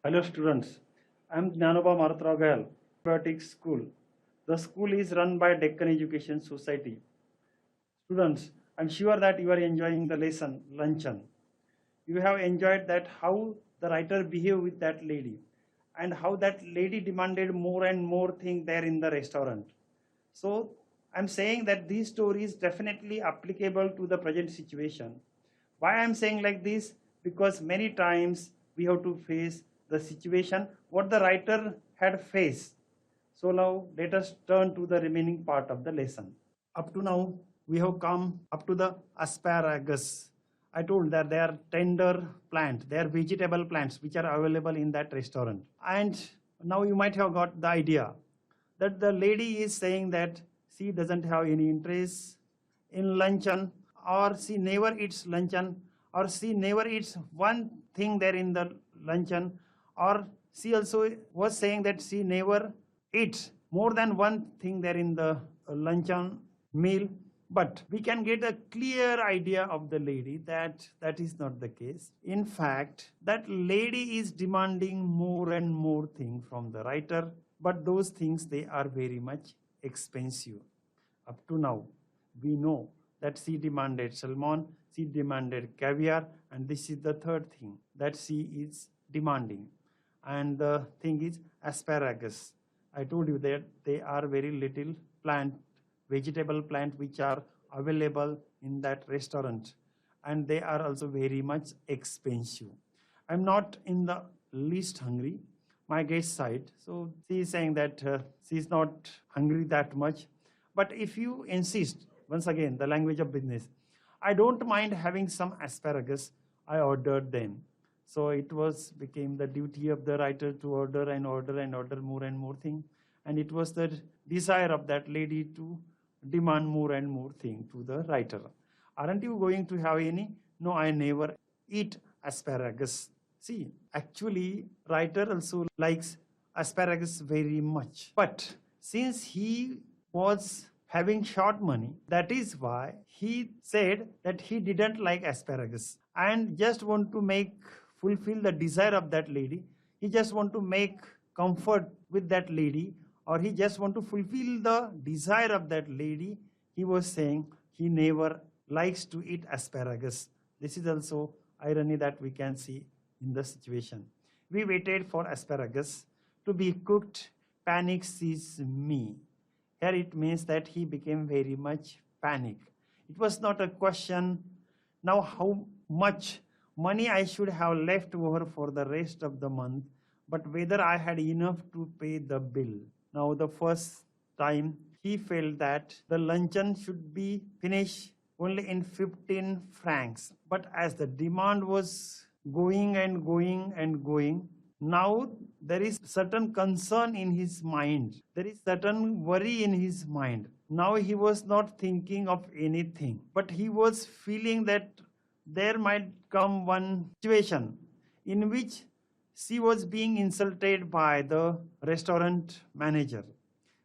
Hello students, I am Jnanoba Maratrao Gayal, Patriotic School. The school is run by Deccan Education Society. Students, I am sure that you are enjoying the lesson, luncheon. You have enjoyed that how the writer behaved with that lady and how that lady demanded more and more thing there in the restaurant. So I'm saying that these stories definitely applicable to the present situation. Why I'm saying like this? Because many times we have to face the situation what the writer had faced. So now let us turn to the remaining part of the lesson. Up to now, we have come up to the asparagus. I told that they are tender plant, they are vegetable plants which are available in that restaurant. And now you might have got the idea that the lady is saying that she doesn't have any interest in luncheon, or she never eats luncheon, or she never eats one thing there in the luncheon, or she also was saying that she never eats more than one thing there in the luncheon meal. But we can get a clear idea of the lady that that is not the case. In fact, that lady is demanding more and more things from the writer, but those things they are very much expensive. Up to now, we know that she demanded salmon, she demanded caviar, and this is the third thing that she is demanding. And the thing is asparagus. I told you that they are very little plant, vegetable plant which are available in that restaurant, and they are also very much expensive. I'm not in the least hungry. My guest side, so she is saying that she is not hungry that much. But if you insist, once again, the language of business, I don't mind having some asparagus. I ordered them. So it was became the duty of the writer to order and order and more thing. And it was the desire of that lady to demand more and more thing to the writer. Aren't you going to have any? No, I never eat asparagus. See, actually, writer also likes asparagus very much. But since he was having short money, that is why he said that he didn't like asparagus and just want to make fulfill the desire of that lady. He just want to make comfort with that lady, or he just want to fulfill the desire of that lady. He was saying he never likes to eat asparagus. This is also irony that we can see in the situation. We waited for asparagus to be cooked. Panic seized me. Here it means that he became very much panic. It was not a question now how much money I should have left over for the rest of the month, but whether I had enough to pay the bill. Now the first time he felt that the luncheon should be finished only in 15 francs. But as the demand was going and going and going, now there is certain concern in his mind. There is certain worry in his mind. Now he was not thinking of anything, but he was feeling that there might come one situation in which she was being insulted by the restaurant manager.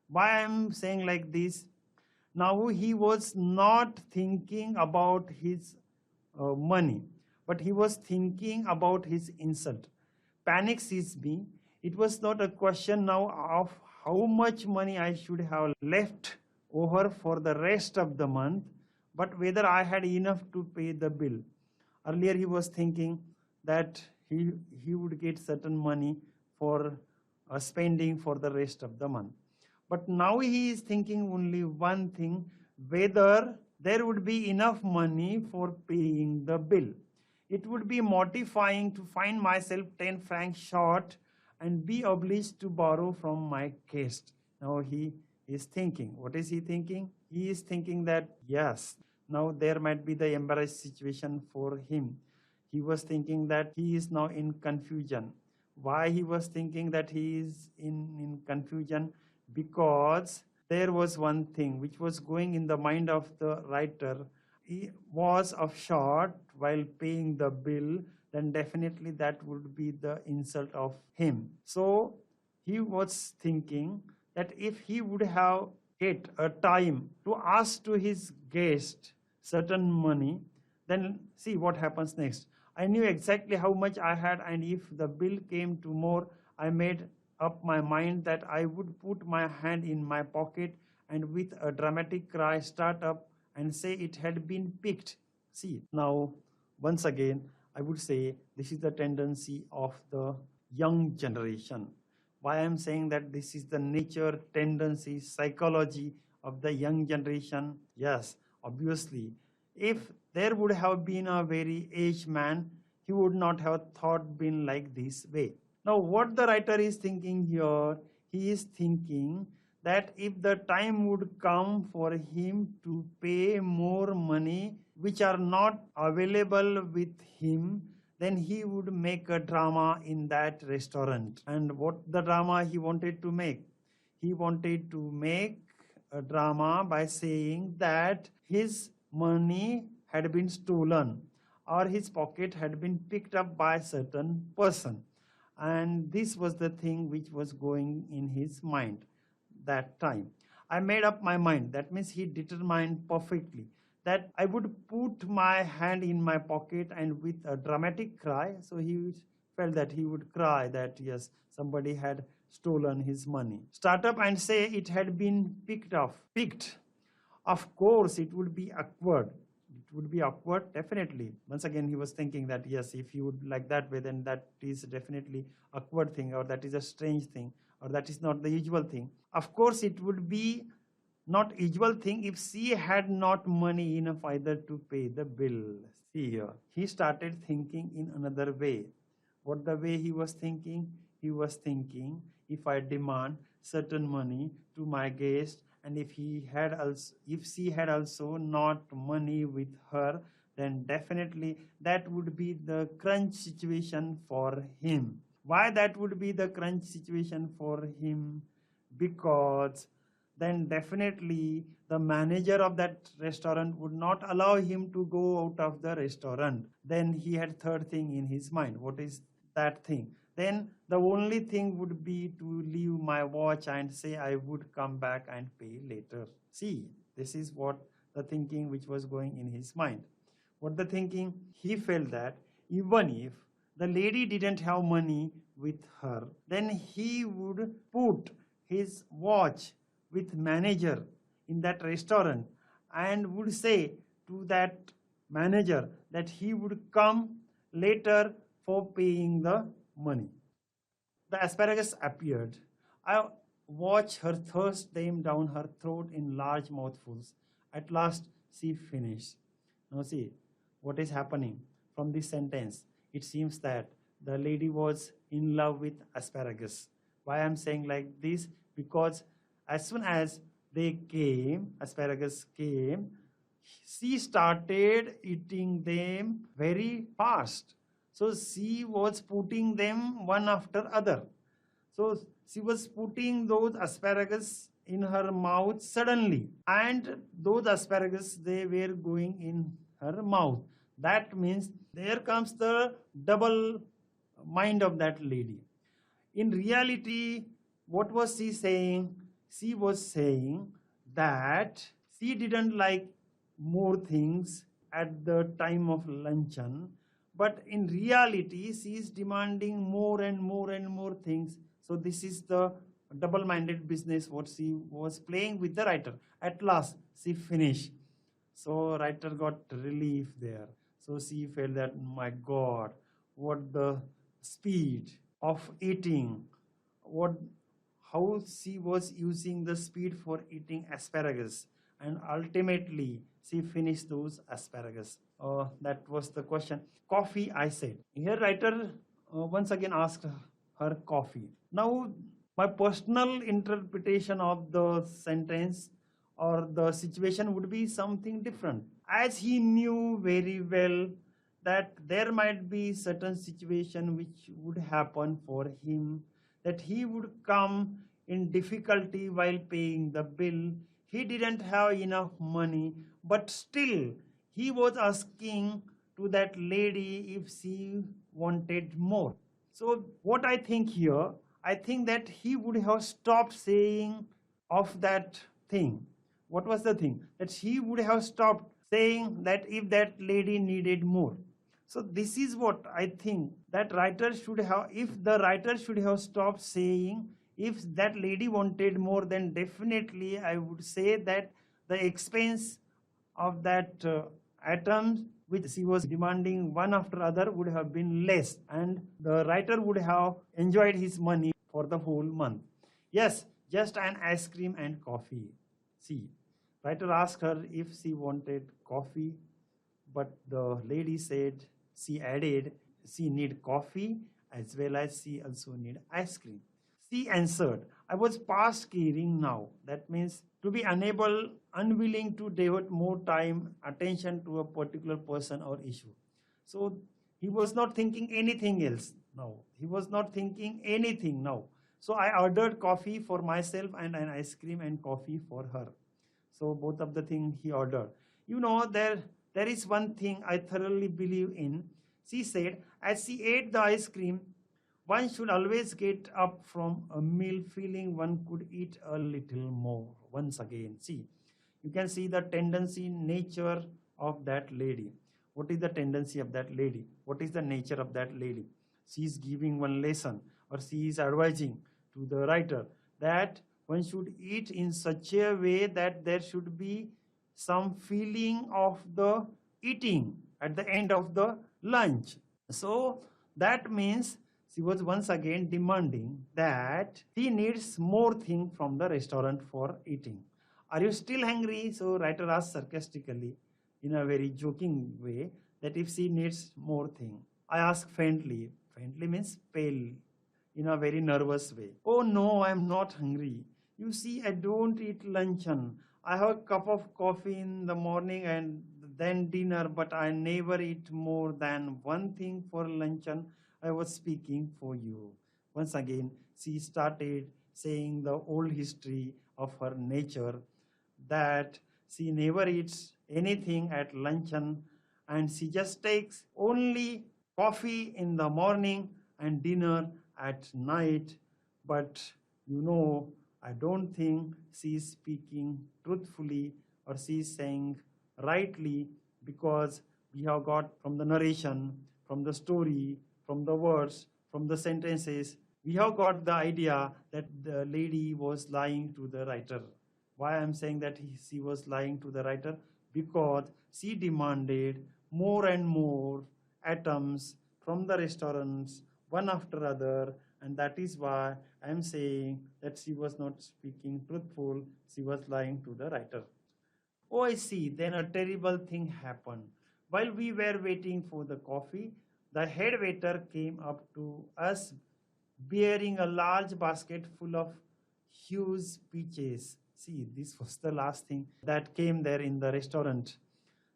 Why I am saying like this? Now he was not thinking about his money, but he was thinking about his insult. Panic seized me. It was not a question now of how much money I should have left over for the rest of the month, but whether I had enough to pay the bill. Earlier he was thinking that he would get certain money for spending for the rest of the month. But now he is thinking only one thing, whether there would be enough money for paying the bill. It would be mortifying to find myself 10 francs short and be obliged to borrow from my guest. Now he is thinking. What is he thinking? He is thinking that, yes, now there might be the embarrassed situation for him. He was thinking that he is now in confusion. Why he was thinking that he is in confusion? Because there was one thing which was going in the mind of the writer. He was of short while paying the bill, then definitely that would be the insult of him. So he was thinking that if he would have get a time to ask to his guest certain money, then see what happens next. I knew exactly how much I had, and if the bill came to more, I made up my mind that I would put my hand in my pocket and with a dramatic cry start up and say it had been picked. See, now, once again, I would say this is the tendency of the young generation. Why I'm saying that this is the nature, tendency, psychology of the young generation? Yes, obviously, if there would have been a very aged man, he would not have thought been like this way. Now, what the writer is thinking here, he is thinking that if the time would come for him to pay more money which are not available with him, then he would make a drama in that restaurant. And what the drama he wanted to make? He wanted to make a drama by saying that his money had been stolen or his pocket had been picked up by a certain person. And this was the thing which was going in his mind that time. I made up my mind. That means he determined perfectly that I would put my hand in my pocket and with a dramatic cry. So he felt that he would cry that yes, somebody had stolen his money. Start up and say it had been picked. Of course, it would be awkward. It would be awkward, definitely. Once again, he was thinking that yes, if you would like that way, then that is definitely awkward thing, or that is a strange thing, or that is not the usual thing. Of course, it would be not usual thing if she had not money enough either to pay the bill. See here, he started thinking in another way. What the way he was thinking? He was thinking, if I demand certain money to my guest, and if she had also not money with her, then definitely that would be the crunch situation for him. Why that would be the crunch situation for him? Because then definitely the manager of that restaurant would not allow him to go out of the restaurant. Then he had third thing in his mind. What is that thing? Then the only thing would be to leave my watch and say I would come back and pay later. See, this is what the thinking which was going in his mind. What the thinking? He felt that even if the lady didn't have money with her, then he would put his watch with manager in that restaurant and would say to that manager that he would come later for paying the money. The asparagus appeared. I watched her thirst them down her throat in large mouthfuls. At last she finished. Now see what is happening from this sentence. It seems that the lady was in love with asparagus. Why I'm saying like this? Because as soon as asparagus came, she started eating them very fast. So she was putting them one after other. So she was putting those asparagus in her mouth suddenly, and those asparagus they were going in her mouth. That means there comes the double mind of that lady. In reality, what was she saying? She was saying that she didn't like more things at the time of luncheon, but in reality, she is demanding more and more and more things. So this is the double-minded business what she was playing with the writer. At last, she finished. So writer got relief there. So she felt that, my God, what the speed of eating, what how she was using the speed for eating asparagus, and ultimately she finished those asparagus. That was the question. Coffee, I said. Here writer once again asked her coffee. Now my personal interpretation of the sentence or the situation would be something different, as he knew very well that there might be certain situation which would happen for him, that he would come in difficulty while paying the bill. He didn't have enough money, but still he was asking to that lady if she wanted more. So what I think here, I think that he would have stopped saying of that thing. What was the thing? That he would have stopped saying that if that lady needed more. So this is what I think that writer should have, if the writer should have stopped saying, if that lady wanted more, then definitely I would say that the expense of that atoms which she was demanding one after other would have been less, and the writer would have enjoyed his money for the whole month. Yes, just an ice cream and coffee. See, writer asked her if she wanted coffee, but the lady said, she added, she need coffee as well as she also need ice cream. She answered, I was past caring now. That means to be unable, unwilling to devote more time, attention to a particular person or issue. So he was not thinking anything else now. He was not thinking anything now. So I ordered coffee for myself and an ice cream and coffee for her. So both of the things he ordered. You know, there is one thing I thoroughly believe in. She said, as she ate the ice cream, one should always get up from a meal feeling one could eat a little more. Once again, see, you can see the tendency, nature of that lady. What is the tendency of that lady? What is the nature of that lady? She is giving one lesson, or she is advising to the writer that one should eat in such a way that there should be some feeling of the eating at the end of the lunch. So that means she was once again demanding that he needs more thing from the restaurant for eating. Are you still hungry? So writer asked sarcastically in a very joking way that if she needs more thing. I asked faintly. Faintly means pale, in a very nervous way. Oh no, I'm not hungry. You see, I don't eat luncheon. I have a cup of coffee in the morning and then dinner, but I never eat more than one thing for luncheon. I was speaking for you. Once again, she started saying the old history of her nature, that she never eats anything at luncheon and she just takes only coffee in the morning and dinner at night. But you know, I don't think she is speaking truthfully or she is saying rightly, because we have got from the narration, from the story, from the words, from the sentences, we have got the idea that the lady was lying to the writer. Why I'm saying that she was lying to the writer? Because she demanded more and more items from the restaurants, one after other, and that is why I'm saying that she was not speaking truthful, she was lying to the writer. Oh, I see. Then a terrible thing happened. While we were waiting for the coffee, the head waiter came up to us bearing a large basket full of huge peaches. See, this was the last thing that came there in the restaurant.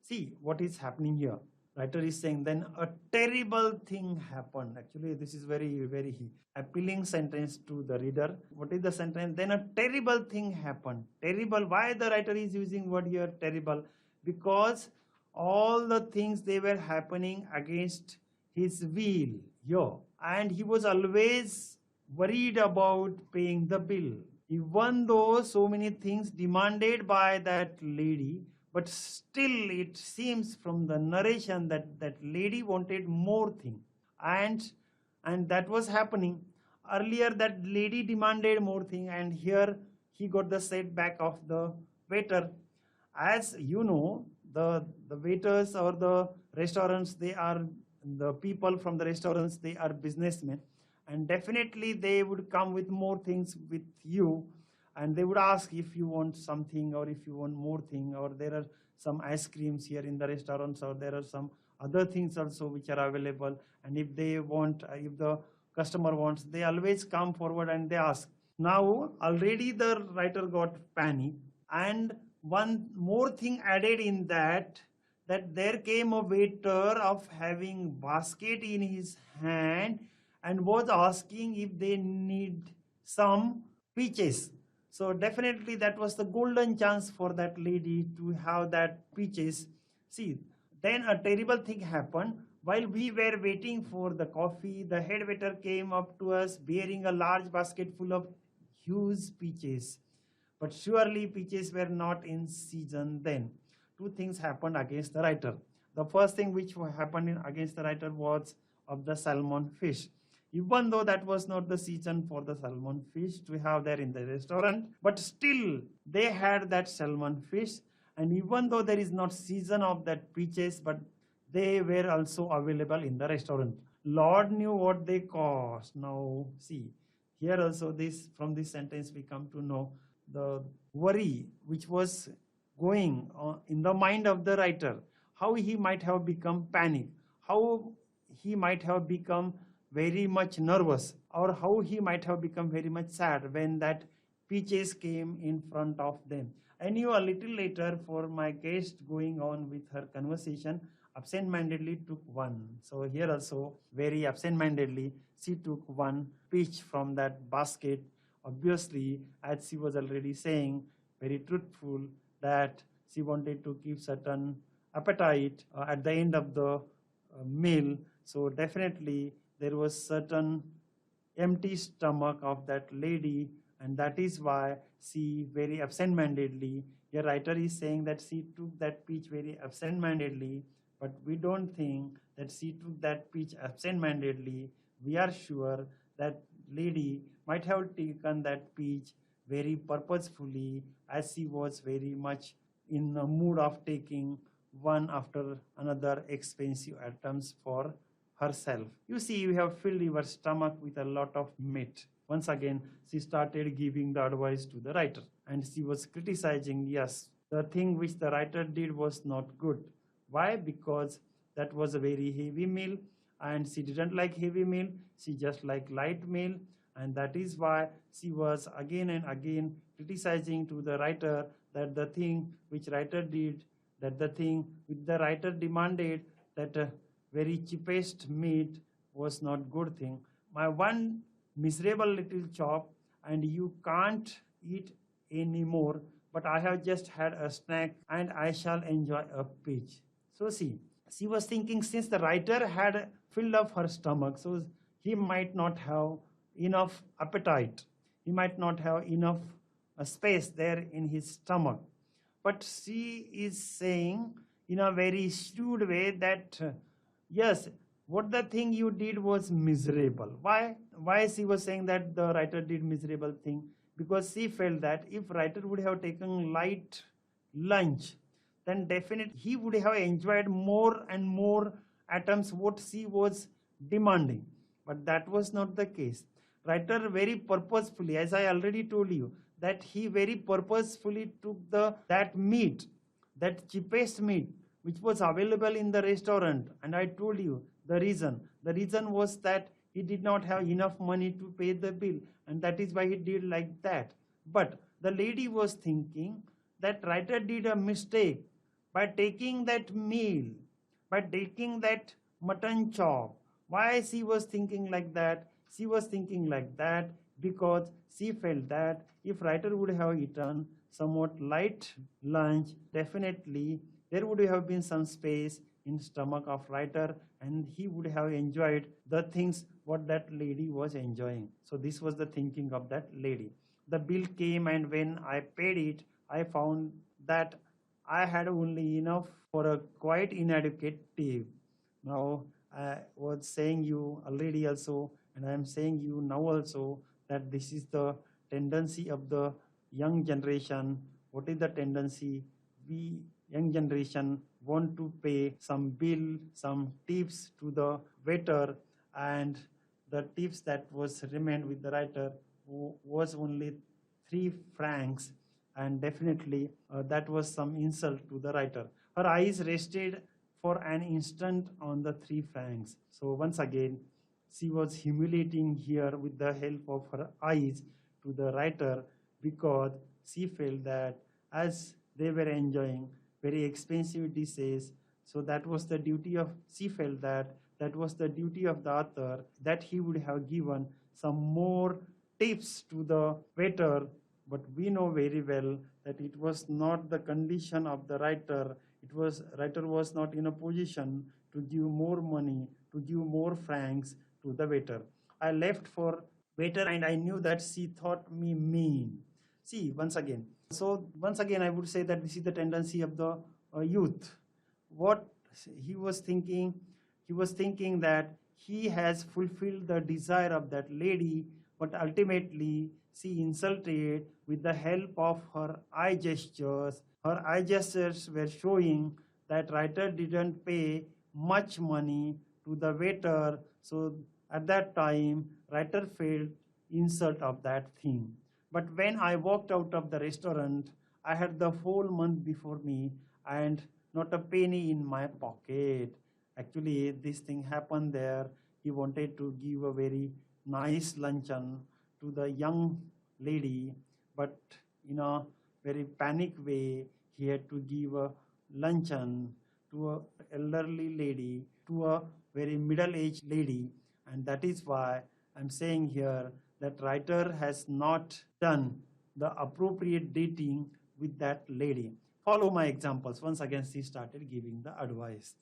See what is happening here. Writer is saying, then a terrible thing happened. Actually, this is very, very appealing sentence to the reader. What is the sentence? Then a terrible thing happened. Terrible. Why the writer is using word here terrible? Because all the things they were happening against his will here, and he was always worried about paying the bill. Even though so many things demanded by that lady, but still it seems from the narration that that lady wanted more thing, and that was happening. Earlier that lady demanded more thing, and here he got the setback of the waiter. As you know, the waiters or the restaurants, they are the people from the restaurants, they are businessmen, and definitely they would come with more things with you, and they would ask if you want something or if you want more thing, or there are some ice creams here in the restaurants, or there are some other things also which are available, and if they want, if the customer wants, they always come forward and they ask. Now already the writer got panic, and one more thing added in that, that there came a waiter of having basket in his hand and was asking if they need some peaches. So definitely that was the golden chance for that lady to have that peaches. See, then a terrible thing happened. While we were waiting for the coffee, the head waiter came up to us bearing a large basket full of huge peaches. But surely peaches were not in season then. Two things happened against the writer. The first thing which happened against the writer was of the salmon fish. Even though that was not the season for the salmon fish to have there in the restaurant, but still they had that salmon fish. And even though there is not season of that peaches, but they were also available in the restaurant. Lord knew what they cost. Now see, here also this from this sentence we come to know the worry which was going on in the mind of the writer, how he might have become panic, how he might have become very much nervous, or how he might have become very much sad when that peaches came in front of them. I knew a little later for my guest going on with her conversation, absent-mindedly took one. So here also, very absent-mindedly, she took one peach from that basket. Obviously, as she was already saying, very truthful, that she wanted to keep certain appetite at the end of the meal. So definitely there was certain empty stomach of that lady, and that is why she very absent-mindedly, the writer is saying that she took that peach very absent-mindedly, but we don't think that she took that peach absent-mindedly. We are sure that lady might have taken that peach very purposefully, as she was very much in a mood of taking one after another expensive items for herself. You see, you have filled your stomach with a lot of meat. Once again, she started giving the advice to the writer, and she was criticizing, yes, the thing which the writer did was not good. Why? Because that was a very heavy meal, and she didn't like heavy meal. She just liked light meal, and that is why she was again and again criticizing to the writer that the thing which writer did, that the thing which the writer demanded, that very cheapest meat was not good thing. My one miserable little chop, and you can't eat anymore, but I have just had a snack and I shall enjoy a peach. So see, she was thinking, since the writer had filled up her stomach, so he might not have enough appetite. He might not have enough space there in his stomach. But she is saying in a very shrewd way that yes, what the thing you did was miserable. Why she was saying that the writer did miserable thing? Because she felt that if writer would have taken light lunch, then definitely he would have enjoyed more and more items what she was demanding. But that was not the case. Writer very purposefully, as I already told you, that he very purposefully took that meat, that cheapest meat, which was available in the restaurant. And I told you the reason. The reason was that he did not have enough money to pay the bill, and that is why he did like that. But the lady was thinking that writer did a mistake by taking that meal, by taking that mutton chop. Why she was thinking like that? She was thinking like that because she felt that if writer would have eaten somewhat light lunch, definitely there would have been some space in stomach of writer, and he would have enjoyed the things what that lady was enjoying. So this was the thinking of that lady. The bill came, and when I paid it, I found that I had only enough for a quite inadequate tip. Now I was saying you already also, and I am saying you now also, that this is the tendency of the young generation. What is the tendency? We young generation want to pay some bill, some tips to the waiter, and the tips that was remained with the writer was only 3 francs, and definitely that was some insult to the writer. Her eyes rested for an instant on the 3 francs. So once again, she was humiliating here with the help of her eyes to the writer, because she felt that as they were enjoying very expensive dishes, so that was the duty of, she felt that that was the duty of the author, that he would have given some more tips to the waiter. But we know very well that it was not the condition of the writer. It was writer was not in a position to give more money, to give more francs to the waiter. I left for waiter, and I knew that she thought me mean. See, once again. So once again, I would say that this is the tendency of the youth. What he was thinking, he was thinking that he has fulfilled the desire of that lady, but ultimately she insulted with the help of her eye gestures. Her eye gestures were showing that writer didn't pay much money to the waiter. So at that time, writer felt insult of that thing. But when I walked out of the restaurant, I had the whole month before me and not a penny in my pocket. Actually, this thing happened there. He wanted to give a very nice luncheon to the young lady, but in a very panic way, he had to give a luncheon to a elderly lady, to a very middle-aged lady, and that is why I'm saying here that writer has not done the appropriate dating with that lady. Follow my examples. Once again, she started giving the advice.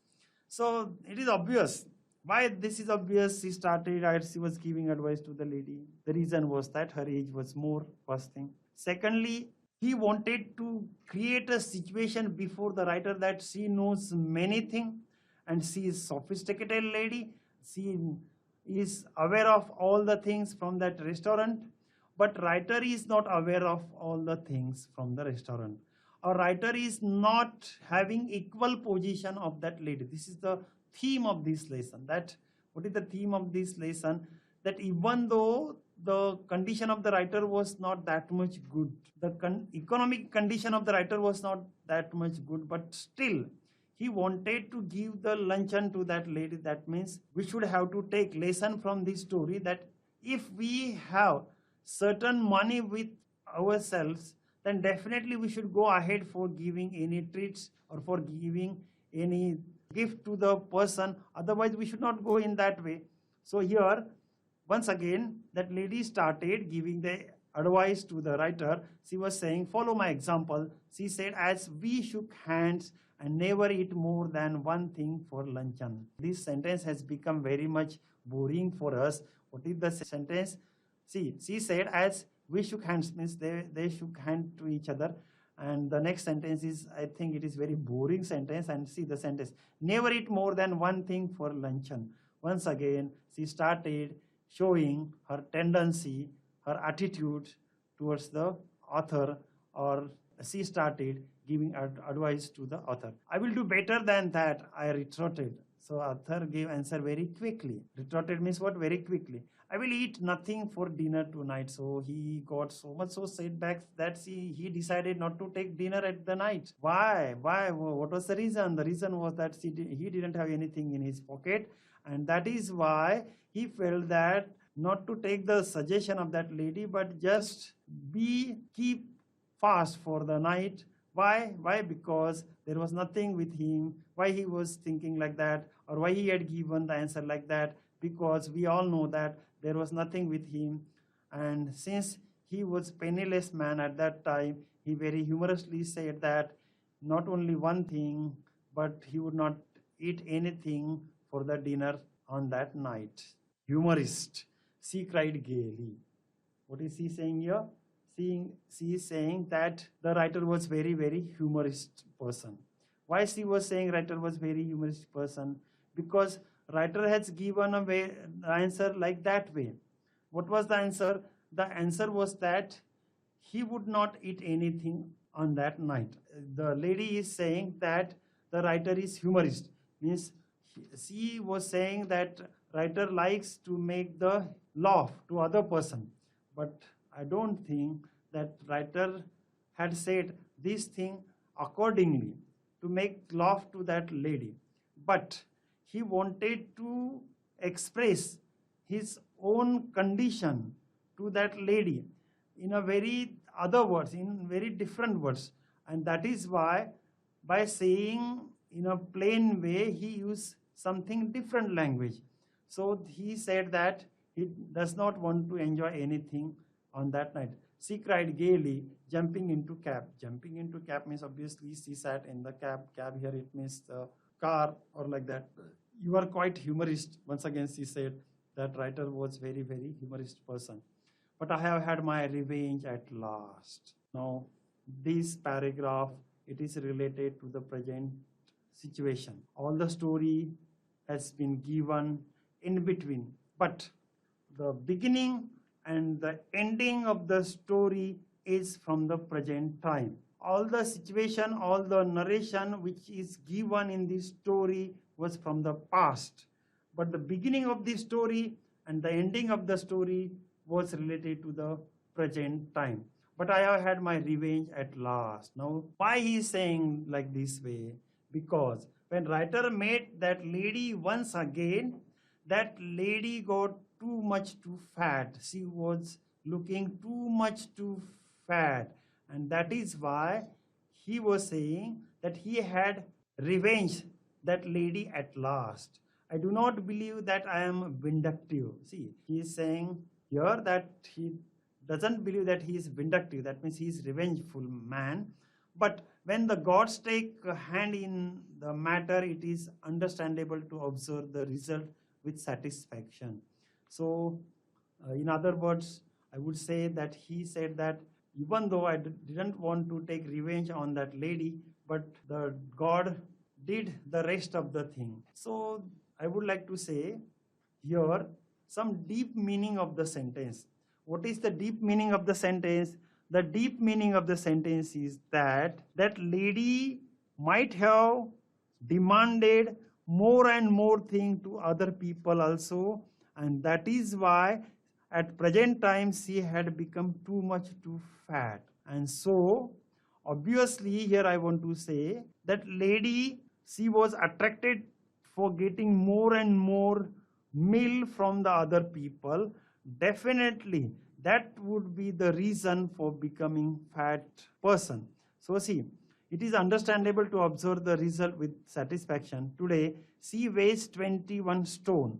So it is obvious. Why this is obvious? She started, she was giving advice to the lady. The reason was that her age was more, first thing. Secondly, he wanted to create a situation before the writer that she knows many things and she is sophisticated lady. She is aware of all the things from that restaurant, but writer is not aware of all the things from the restaurant. A writer is not having equal position of that lady. This is the theme of this lesson. That what is the theme of this lesson? That even though the condition of the writer was not that much good, the economic condition of the writer was not that much good, but still he wanted to give the luncheon to that lady. That means we should have to take lesson from this story that if we have certain money with ourselves, then definitely we should go ahead for giving any treats or for giving any gift to the person. Otherwise, we should not go in that way. So here, once again, that lady started giving the advice to the writer. She was saying, follow my example. She said, as we shook hands and never eat more than one thing for luncheon. This sentence has become very much boring for us. What is the sentence? See, she said, as we shook hands, means they shook hand to each other. And the next sentence is, I think it is very boring sentence. And see the sentence, never eat more than one thing for luncheon. Once again, she started showing her tendency, her attitude towards the author, or she started giving advice to the author. I will do better than that, I retorted. So author gave answer very quickly. Retorted means what? Very quickly. I will eat nothing for dinner tonight. So he got so much so setbacks that he decided not to take dinner at the night. Why? Why? What was the reason? The reason was that he didn't have anything in his pocket, and that is why he felt that not to take the suggestion of that lady, but just keep fast for the night. Why? Why? Because there was nothing with him. Why he was thinking like that, or why he had given the answer like that? Because we all know that there was nothing with him, and since he was penniless man at that time, he very humorously said that not only one thing, but he would not eat anything for the dinner on that night. Humorist, she cried gaily. What is he saying here? She is saying that the writer was very, very humorist person. Why she was saying writer was very humorist person? Because writer has given a way, answer like that way. What was the answer? The answer was that he would not eat anything on that night. The lady is saying that the writer is humorist. Means she was saying that writer likes to make the laugh to other person. But I don't think that writer had said this thing accordingly to make laugh to that lady. But he wanted to express his own condition to that lady in a very other words, in very different words. And that is why by saying in a plain way, he used something different language. So he said that he does not want to enjoy anything on that night. She cried gaily, jumping into cab. Jumping into cab means obviously she sat in the cab. Cab here it means the car or like that. You are quite humorist. Once again, she said that writer was very, very humorist person. But I have had my revenge at last. Now, this paragraph, it is related to the present situation. All the story has been given in between, but the beginning and the ending of the story is from the present time. All the situation, all the narration which is given in this story was from the past, but the beginning of the story and the ending of the story was related to the present time. But I have had my revenge at last. Now, why he is saying like this way? Because when writer met that lady once again, that lady got too much too fat. She was looking too much too fat. And that is why he was saying that he had revenge that lady at last. I do not believe that I am vindictive. See, he is saying here that he doesn't believe that he is vindictive. That means he is revengeful man. But when the gods take a hand in the matter, it is understandable to observe the result with satisfaction. So, in other words, I would say that he said that even though I didn't want to take revenge on that lady, but the God did the rest of the thing. So, I would like to say here some deep meaning of the sentence. What is the deep meaning of the sentence? The deep meaning of the sentence is that that lady might have demanded more and more thing to other people also, and that is why at present time she had become too much too fat. And so obviously here I want to say that lady, she was attracted for getting more and more meal from the other people. Definitely that would be the reason for becoming fat person. So see, it is understandable to observe the result with satisfaction. Today she weighs 21 stone.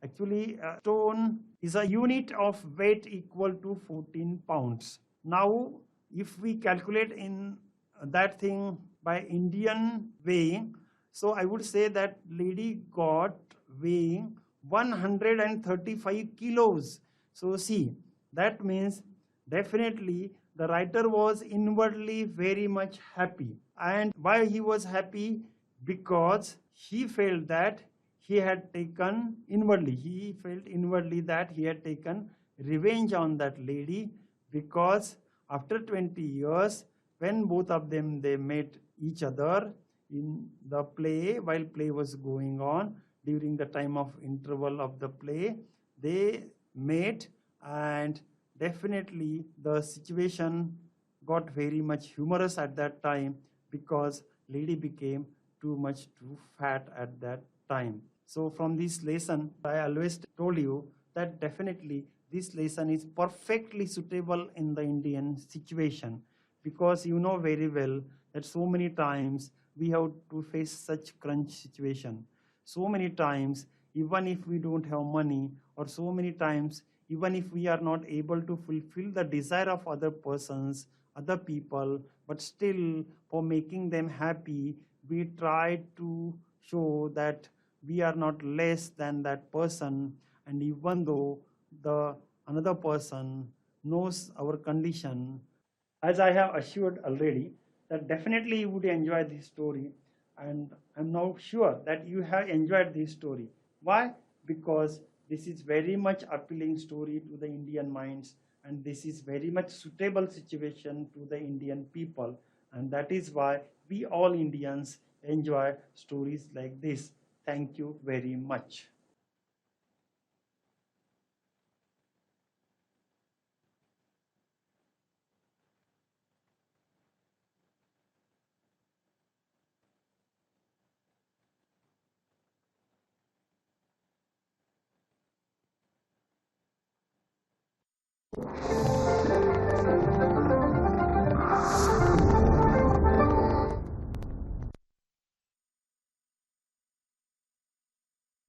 Actually, a stone is a unit of weight equal to 14 pounds. Now if we calculate in that thing by Indian weighing, so I would say that lady got weighing 135 kilos. So see, that means definitely the writer was inwardly very much happy. And why he was happy? Because he felt that he had taken inwardly, he felt inwardly that he had taken revenge on that lady, because after 20 years, when both of them they met each other in the play, while play was going on, during the time of interval of the play, they met, and definitely the situation got very much humorous at that time, because lady became too much too fat at that time. So from this lesson, I always told you that definitely this lesson is perfectly suitable in the Indian situation, because you know very well that so many times we have to face such crunch situation. So many times, even if we don't have money, or so many times, even if we are not able to fulfill the desire of other persons, other people, but still for making them happy, we try to show that we are not less than that person. And even though the another person knows our condition, as I have assured already, that definitely you would enjoy this story, and I'm now sure that you have enjoyed this story. Why? Because this is very much appealing story to the Indian minds, and this is very much suitable situation to the Indian people, and that is why we all Indians enjoy stories like this. Thank you very much.